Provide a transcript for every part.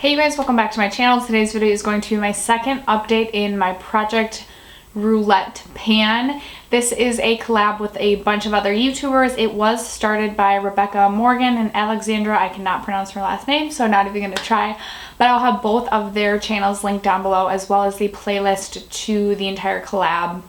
Hey you guys, welcome back to my channel. Today's video is going to be my second update in my Project Roulette pan. This is a collab with a bunch of other YouTubers. It was started by Rebecca Morgan and Alexandra. I cannot pronounce her last name, so I'm not even going to try. But I'll have both of their channels linked down below, as well as the playlist to the entire collab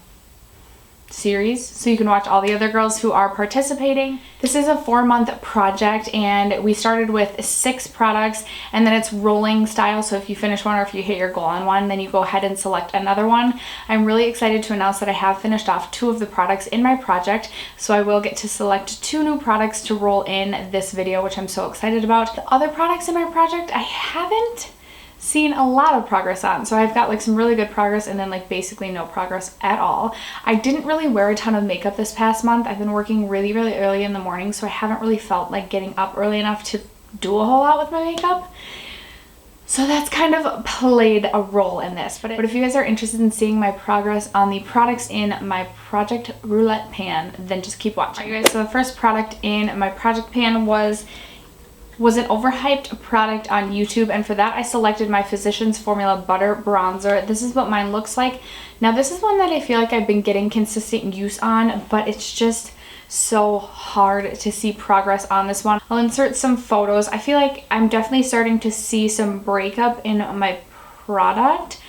series, so you can watch all the other girls who are participating. This is a 4-month project and we started with 6 products, and then it's rolling style, so if you finish one or if you hit your goal on one, then you go ahead and select another one. I'm really excited to announce that I have finished off 2 of the products in my project, so I will get to select 2 new products to roll in this video, which I'm so excited about. The other products in my project I haven't seen a lot of progress on, so I've got like some really good progress and then like basically no progress at all. I didn't really wear a ton of makeup this past month. I've been working really early in the morning, so I haven't really felt like getting up early enough to do a whole lot with my makeup. So that's kind of played a role in this. But if you guys are interested in seeing my progress on the products in my Project Roulette pan, then just keep watching. Alright guys, so the first product in my project pan was an overhyped product on YouTube, and for that I selected my Physicians Formula Butter Bronzer. This is what mine looks like. Now this is one that I feel like I've been getting consistent use on, but it's just so hard to see progress on this one. I'll insert some photos. I feel like I'm definitely starting to see some breakup in my product,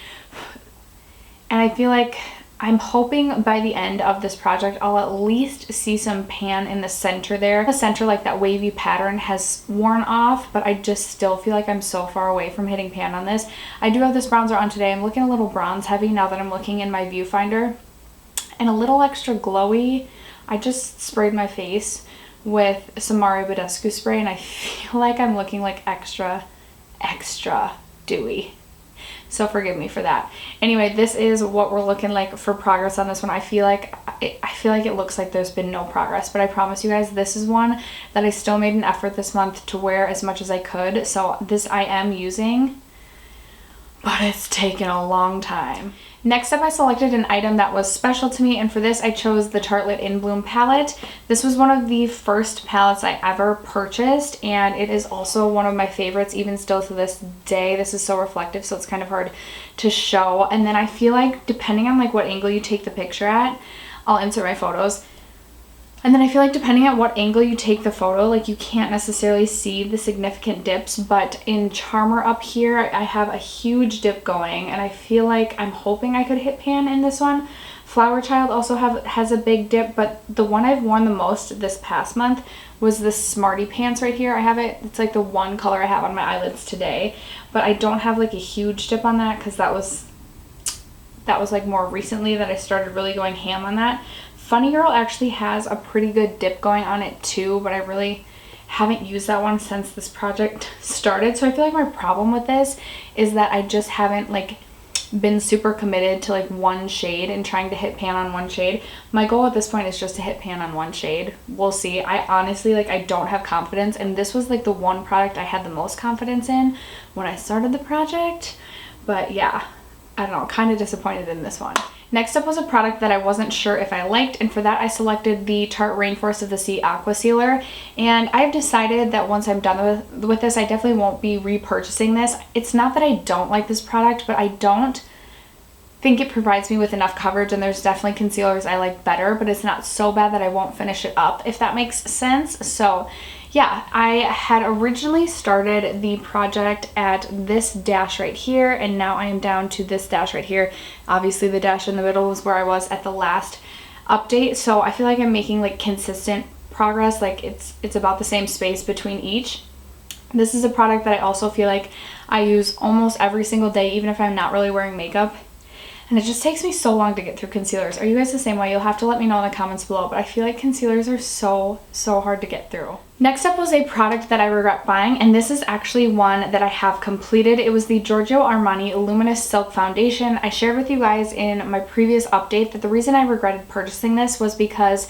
and I feel like I'm hoping by the end of this project I'll at least see some pan in the center there. The center, like that wavy pattern, has worn off, but I just still feel like I'm so far away from hitting pan on this. I do have this bronzer on today. I'm looking a little bronze heavy now that I'm looking in my viewfinder, and a little extra glowy. I just sprayed my face with some Mario Badescu spray and I feel like I'm looking like extra dewy. So forgive me for that. Anyway, this is what we're looking like for progress on this one. I feel like it looks like there's been no progress, but I promise you guys this is one that I still made an effort this month to wear as much as I could. So this I am using, but it's taken a long time. Next up, I selected an item that was special to me, and for this I chose the Tartelette In Bloom palette. This was one of the first palettes I ever purchased, and it is also one of my favorites even still to this day. This is so reflective, so it's kind of hard to show. And then I feel like depending on like what angle you take the picture at, I'll insert my photos. And then I feel like depending on what angle you take the photo, like you can't necessarily see the significant dips, but in Charmer up here, I have a huge dip going, and I feel like I'm hoping I could hit pan in this one. Flower Child also has a big dip, but the one I've worn the most this past month was the Smarty Pants right here. I have it, it's like the one color I have on my eyelids today, but I don't have like a huge dip on that because that was like more recently that I started really going ham on that. Funny Girl actually has a pretty good dip going on it too, but I really haven't used that one since this project started. So I feel like my problem with this is that I just haven't like been super committed to like one shade and trying to hit pan on one shade. My goal at this point is just to hit pan on one shade. We'll see. I honestly I don't have confidence, and this was like the one product I had the most confidence in when I started the project. But yeah, I don't know, kind of disappointed in this one. Next up was a product that I wasn't sure if I liked, and for that I selected the Tarte Rainforest of the Sea Aqua Sealer. And I've decided that once I'm done with this, I definitely won't be repurchasing this. It's not that I don't like this product, but I don't think it provides me with enough coverage, and there's definitely concealers I like better, but it's not so bad that I won't finish it up, if that makes sense. So yeah, I had originally started the project at this dash right here, and now I am down to this dash right here. Obviously the dash in the middle was where I was at the last update, so I feel like I'm making like consistent progress. Like it's about the same space between each. This is a product that I also feel like I use almost every single day, even if I'm not really wearing makeup. And it just takes me so long to get through concealers. Are you guys the same way? You'll have to let me know in the comments below, but I feel like concealers are so hard to get through. Next up was a product that I regret buying, and this is actually one that I have completed. It was the Giorgio Armani Luminous Silk Foundation. I shared with you guys in my previous update that the reason I regretted purchasing this was because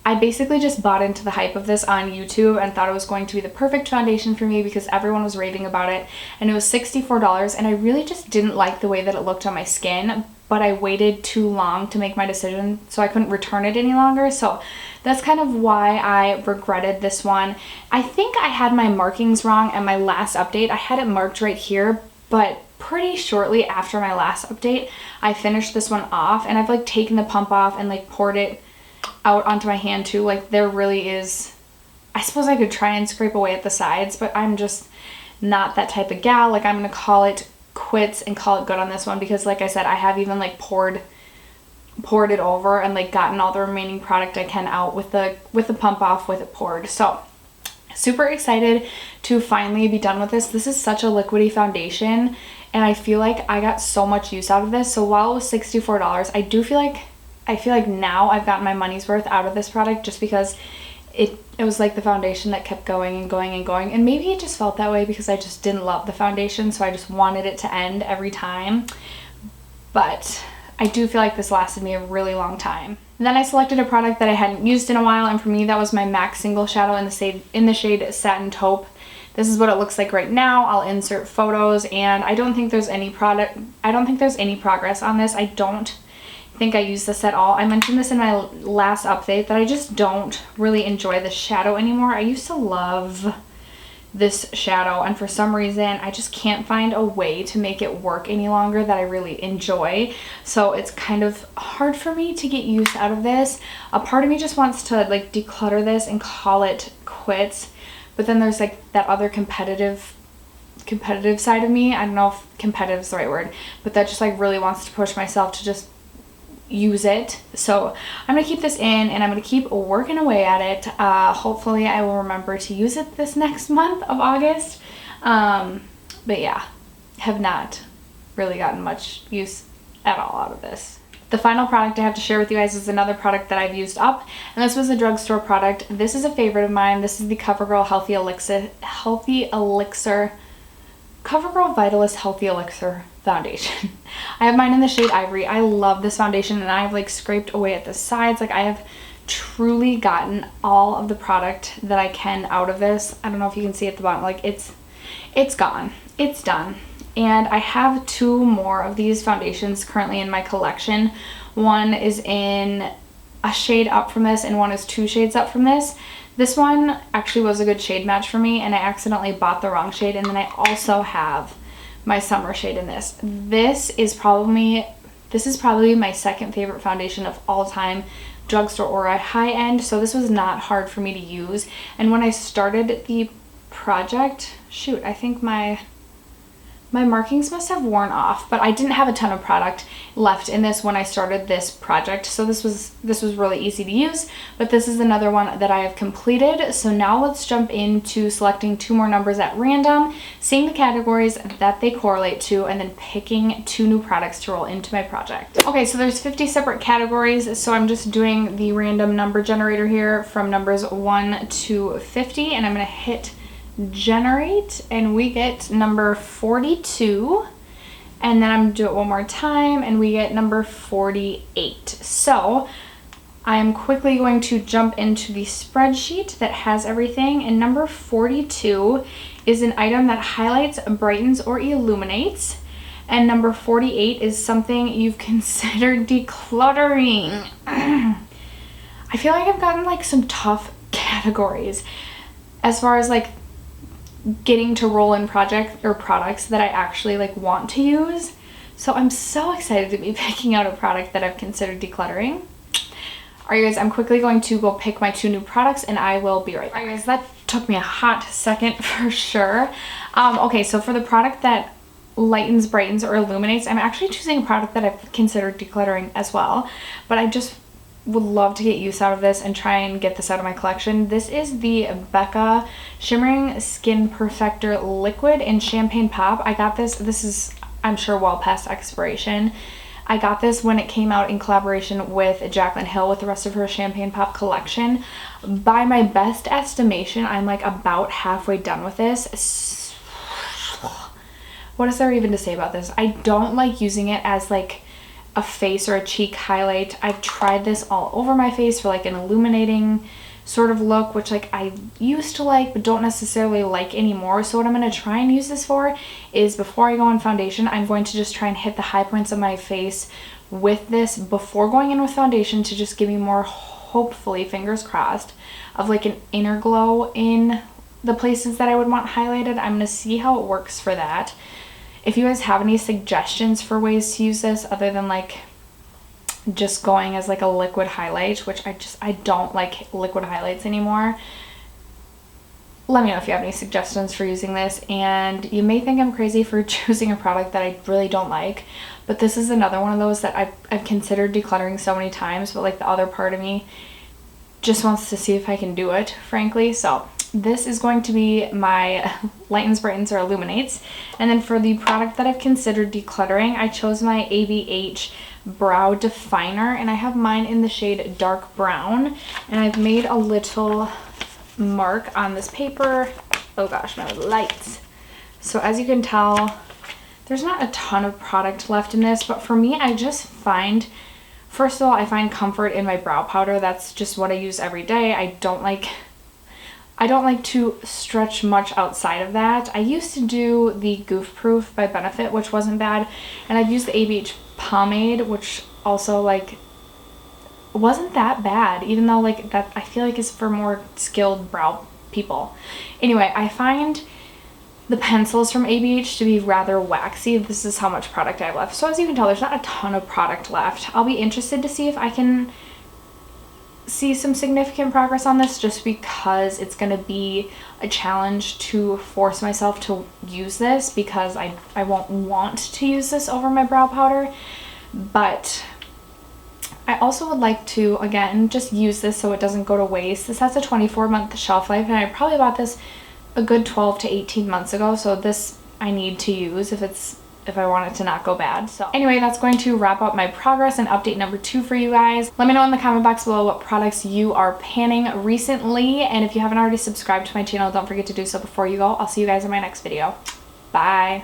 I basically just bought into the hype of this on YouTube and thought it was going to be the perfect foundation for me because everyone was raving about it, and it was $64, and I really just didn't like the way that it looked on my skin, but I waited too long to make my decision, so I couldn't return it any longer. So that's kind of why I regretted this one. I think I had my markings wrong at my last update. I had it marked right here, but pretty shortly after my last update, I finished this one off, and I've like taken the pump off and like poured it out onto my hand too. Like there really is, I suppose I could try and scrape away at the sides, but I'm just not that type of gal. Like I'm gonna call it quits and call it good on this one, because like I said, I have even like poured it over and like gotten all the remaining product I can out with the pump off with it poured. So super excited to finally be done with this. This is such a liquidy foundation, and I feel like I got so much use out of this. So while it was $64, I feel like now I've gotten my money's worth out of this product, just because it was like the foundation that kept going and going and going. And maybe it just felt that way because I just didn't love the foundation, so I just wanted it to end every time. But I do feel like this lasted me a really long time. And then I selected a product that I hadn't used in a while, and for me that was my MAC Single Shadow in the shade Satin Taupe. This is what it looks like right now. I'll insert photos, and I don't think there's any progress on this. I don't think I use this at all. I mentioned this in my last update that I just don't really enjoy this shadow anymore. I used to love this shadow, and for some reason I just can't find a way to make it work any longer that I really enjoy. So it's kind of hard for me to get use out of this. A part of me just wants to like declutter this and call it quits, but then there's like that other competitive side of me. I don't know if competitive is the right word, but that just like really wants to push myself to just use it. So I'm gonna keep this in, and I'm gonna keep working away at it. Hopefully I will remember to use it this next month of August. But yeah, have not really gotten much use at all out of this. The final product I have to share with you guys is another product that I've used up, and this was a drugstore product. This is a favorite of mine. This is the CoverGirl CoverGirl Vitalist Healthy Elixir foundation. I have mine in the shade Ivory. I love this foundation, and I've like scraped away at the sides. Like I have truly gotten all of the product that I can out of this. I don't know if you can see at the bottom, like it's gone. It's done. And I have two more of these foundations currently in my collection. One is in a shade up from this, and one is 2 shades up from this. This one actually was a good shade match for me, and I accidentally bought the wrong shade. And then I also have my summer shade in this. This is probably my second favorite foundation of all time, drugstore Aura, high end. So this was not hard for me to use. And when I started the project, shoot, I think my markings must have worn off, but I didn't have a ton of product left in this when I started this project, so this was really easy to use. But this is another one that I have completed. So now let's jump into selecting 2 more numbers at random, seeing the categories that they correlate to, and then picking 2 new products to roll into my project. Okay, so there's 50 separate categories, so I'm just doing the random number generator here from numbers 1 to 50, and I'm gonna hit generate, and we get number 42, and then I'm gonna do it one more time, and we get number 48. So I'm quickly going to jump into the spreadsheet that has everything, and number 42 is an item that highlights, brightens, or illuminates, and number 48 is something you've considered decluttering. I feel like I've gotten like some tough categories as far as like getting to roll in products that I actually like want to use. So I'm so excited to be picking out a product that I've considered decluttering. Alright guys, I'm quickly going to go pick my 2 new products, and I will be right back. Alright guys, that took me a hot second for sure. Okay, so for the product that lightens, brightens, or illuminates, I'm actually choosing a product that I've considered decluttering as well, but I just would love to get use out of this and try and get this out of my collection. This is the Becca Shimmering Skin Perfector Liquid in Champagne Pop. I got this is, I'm sure, well past expiration. I got this when it came out in collaboration with Jaclyn Hill with the rest of her Champagne Pop collection. By my best estimation, I'm like about halfway done with this. What is there even to say about this? I don't like using it as like a face or a cheek highlight. I've tried this all over my face for like an illuminating sort of look, which like I used to like but don't necessarily like anymore. So what I'm going to try and use this for is before I go on foundation, I'm going to just try and hit the high points of my face with this before going in with foundation to just give me more, hopefully, fingers crossed, of like an inner glow in the places that I would want highlighted. I'm going to see how it works for that. If you guys have any suggestions for ways to use this other than like just going as like a liquid highlight, which I don't like liquid highlights anymore, let me know if you have any suggestions for using this. And you may think I'm crazy for choosing a product that I really don't like, but this is another one of those that I've considered decluttering so many times, but like the other part of me just wants to see if I can do it, frankly. So this is going to be my Lightens, Brightens, or Illuminates. And then for the product that I've considered decluttering, I chose my ABH Brow Definer, and I have mine in the shade Dark Brown. And I've made a little mark on this paper. Oh gosh, my lights. So as you can tell, there's not a ton of product left in this, but for me, I just find, first of all, I find comfort in my brow powder. That's just what I use every day. I don't like to stretch much outside of that. I used to do the Goof Proof by Benefit, which wasn't bad, and I've used the ABH pomade, which also like wasn't that bad, even though like that I feel like is for more skilled brow people. Anyway, I find the pencils from ABH to be rather waxy. This is how much product I have left. So as you can tell, there's not a ton of product left. I'll be interested to see if I can see some significant progress on this, just because it's going to be a challenge to force myself to use this, because I won't want to use this over my brow powder. But I also would like to, again, just use this so it doesn't go to waste. This has a 24-month shelf life, and I probably bought this a good 12 to 18 months ago, so this I need to use if I want it to not go bad. So anyway, that's going to wrap up my progress and update number 2 for you guys. Let me know in the comment box below what products you are panning recently, and if you haven't already subscribed to my channel, don't forget to do so before you go. I'll see you guys in my next video. Bye.